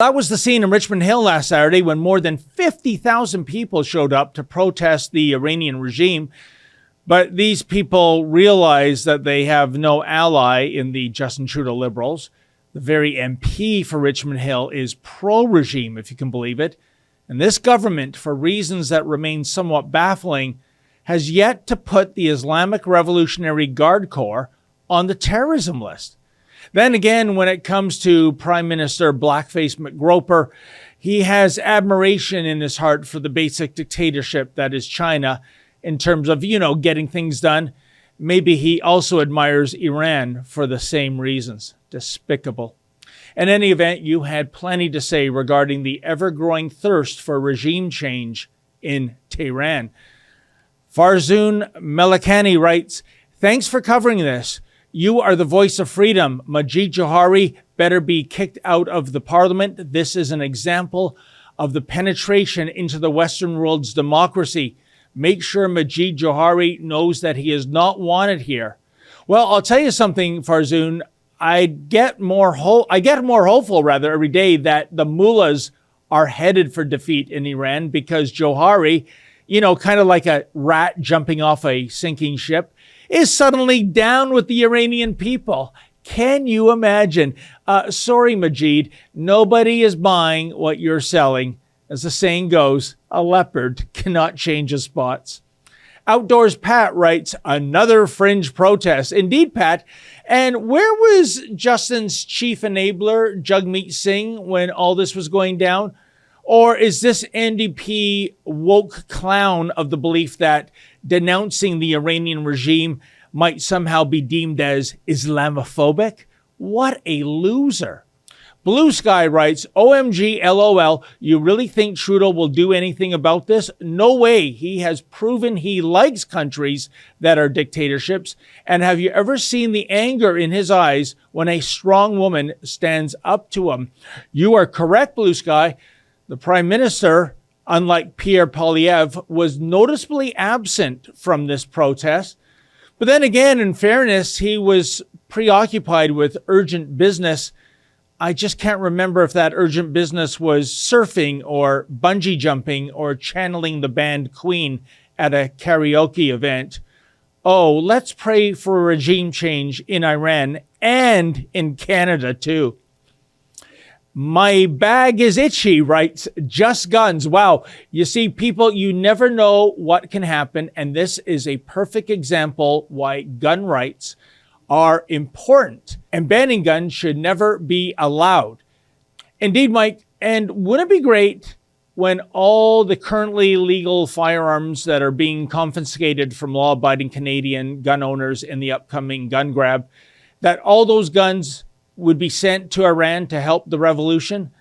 that was the scene in Richmond Hill last Saturday when more than 50,000 people showed up to protest the Iranian regime. But these people realize that they have no ally in the Justin Trudeau Liberals. The very MP for Richmond Hill is pro-regime, if you can believe it. And this government, for reasons that remain somewhat baffling, has yet to put the Islamic Revolutionary Guard Corps on the terrorism list. Then again, when it comes to Prime Minister Blackface McGroper, he has admiration in his heart for the basic dictatorship that is China in terms of, getting things done. Maybe he also admires Iran for the same reasons. Despicable. In any event, you had plenty to say regarding the ever-growing thirst for regime change in Tehran. Farzin Maliki writes, "Thanks for covering this. You are the voice of freedom. Majid Johari better be kicked out of the parliament. This is an example of the penetration into the Western world's democracy. Make sure Majid Johari knows that he is not wanted here." Well, I'll tell you something, Farzin. I get more hopeful every day that the mullahs are headed for defeat in Iran because Johari, kind of like a rat jumping off a sinking ship, is suddenly down with the Iranian people. Can you imagine? Sorry, Majid, nobody is buying what you're selling. As the saying goes, a leopard cannot change his spots. Outdoors Pat writes, another fringe protest. Indeed, Pat. And where was Justin's chief enabler, Jagmeet Singh, when all this was going down? Or is this NDP woke clown of the belief that denouncing the Iranian regime might somehow be deemed as Islamophobic? What a loser. Blue Sky writes, OMG, LOL, you really think Trudeau will do anything about this? No way. He has proven he likes countries that are dictatorships. And have you ever seen the anger in his eyes when a strong woman stands up to him? You are correct, Blue Sky. The Prime Minister, unlike Pierre Poilievre, was noticeably absent from this protest. But then again, in fairness, he was preoccupied with urgent business. I just can't remember if that urgent business was surfing or bungee jumping or channeling the band Queen at a karaoke event. Oh, let's pray for a regime change in Iran and in Canada too. My bag is itchy, writes Just Guns. Wow. You see, people, you never know what can happen. And this is a perfect example why gun rights are important and banning guns should never be allowed. Indeed, Mike, and wouldn't it be great when all the currently legal firearms that are being confiscated from law-abiding Canadian gun owners in the upcoming gun grab, that all those guns would be sent to Iran to help the revolution?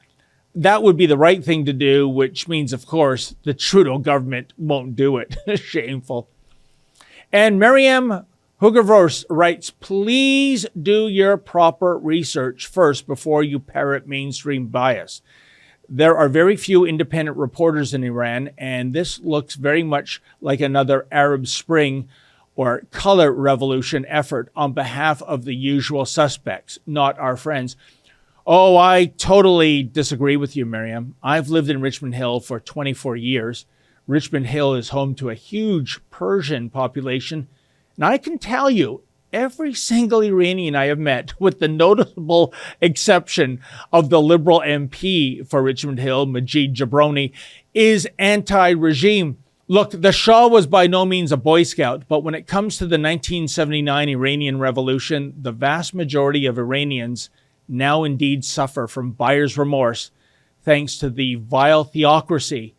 That would be the right thing to do, which means, of course, the Trudeau government won't do it. Shameful. And Miriam Hugervors writes, please do your proper research first before you parrot mainstream bias. There are very few independent reporters in Iran, and this looks very much like another Arab Spring or color revolution effort on behalf of the usual suspects, not our friends. Oh, I totally disagree with you, Miriam. I've lived in Richmond Hill for 24 years. Richmond Hill is home to a huge Persian population. And I can tell you, every single Iranian I have met, with the notable exception of the Liberal MP for Richmond Hill, Majid Jabroni, is anti-regime. Look, the Shah was by no means a Boy Scout, but when it comes to the 1979 Iranian Revolution, the vast majority of Iranians now indeed suffer from buyer's remorse thanks to the vile theocracy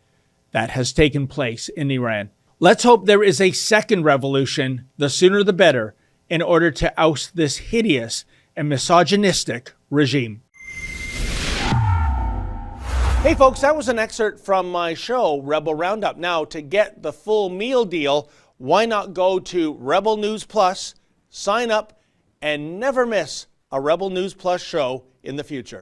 that has taken place in Iran. Let's hope there is a second revolution, the sooner the better, in order to oust this hideous and misogynistic regime. Hey folks, that was an excerpt from my show, Rebel Roundup. Now, to get the full meal deal, why not go to Rebel News Plus, sign up, and never miss a Rebel News Plus show in the future.